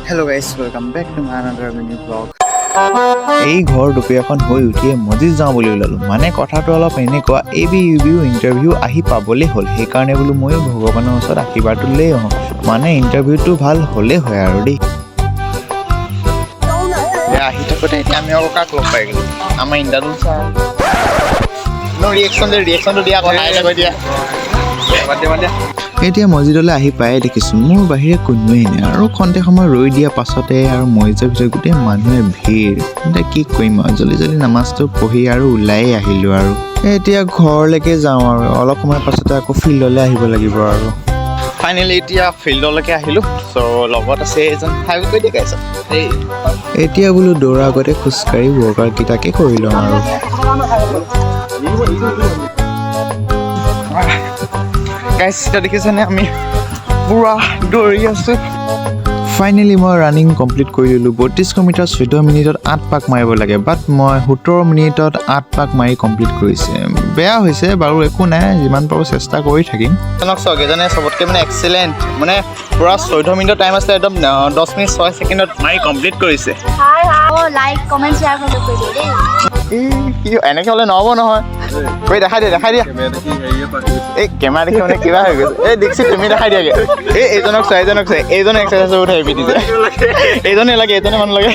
Hello guys, welcome back to my another mini vlog. এই ঘৰ দুপৰীয়াখন হৈ উঠিয়ে মজিদ যাওঁ বুলি ওলালোঁ মানে কথাটো অলপ এনেকুৱা ABUBU ইণ্টাৰভিউ আহি পাবলৈ হ'ল সেইকাৰণে বোলো ময়ো ভগৱানৰ ওচৰত আশীৰ্বাদটো লৈ আহোঁ মানে ইণ্টাৰভিউটো ভাল হ'লেই হয় আৰু দেই আহি থাকোঁতে এতিয়া আমি আকৌ কাক লগ পাই গ'লোঁ আমাৰ ইণ্টাৰভিউ ছাৰ ৰিয়েকশ্যনটো দিয়া কথা এটা কৈ দিয়া এতিয়া মছজিদলৈ আহি পায়ে দেখিছোঁ মোৰ বাহিৰে কোনোৱেই নাই আৰু খন্তে সময় ৰৈ দিয়া পাছতে আৰু মছজিদৰ ভিতৰত গোটেই মানুহে ভিৰ এতিয়া কি কৰিম আৰু জল্দি নামাজটো পঢ়ি আৰু ওলাই আহিলোঁ আৰু এতিয়া ঘৰলৈকে যাওঁ আৰু অলপ সময় পাছতে আকৌ ফিল্ডলৈ আহিব লাগিব আৰু ফাইনেলি এতিয়া ফিল্ডলৈকে আহিলোঁ চ' লগত আছে এজন হাই কৈ দিয়ে গাইছ এতিয়া বোলো দৌৰাৰ আগতে খোজকাঢ়ি ৱৰ্কআউটকেইটাকে কৰি লওঁ আৰু গাইছ এতিয়া দেখিছেনে আমি পুৰা দৌৰি আছোঁ ফাইনেলি মই ৰানিং কমপ্লিট কৰি দিলোঁ 32 মিটাৰ 14 মিনিটত 8 পাক মাৰিব লাগে বাট মই 17 মিনিটত 8 পাক মাৰি কমপ্লিট কৰিছে বেয়া হৈছে বাৰু একো নাই যিমান পাৰোঁ চেষ্টা কৰি থাকিম এজনক চাওক এজনে চবতকৈ মানে এক্সেলেণ্ট মানে পুৰা 14 মিনিটৰ টাইম আছে একদম 10 মিনিট 6 ছেকেণ্ডত মাৰি কমপ্লিট কৰিছে লাইক কমেণ্ট শ্বেয়াৰ কৰি দেই কি এনেকৈ হ'লে নহ'ব নহয় কৈ দেখাই দিয়া এই কেমেৰা দেখি মানে কিবা হৈ গৈছে এই দেখছি তুমি দেখাই দিয়াগে এইজনক চাই এইজনে এক্সাৰচাইজ উঠাই পিটিছে এইজনে লাগে মানুহ লাগে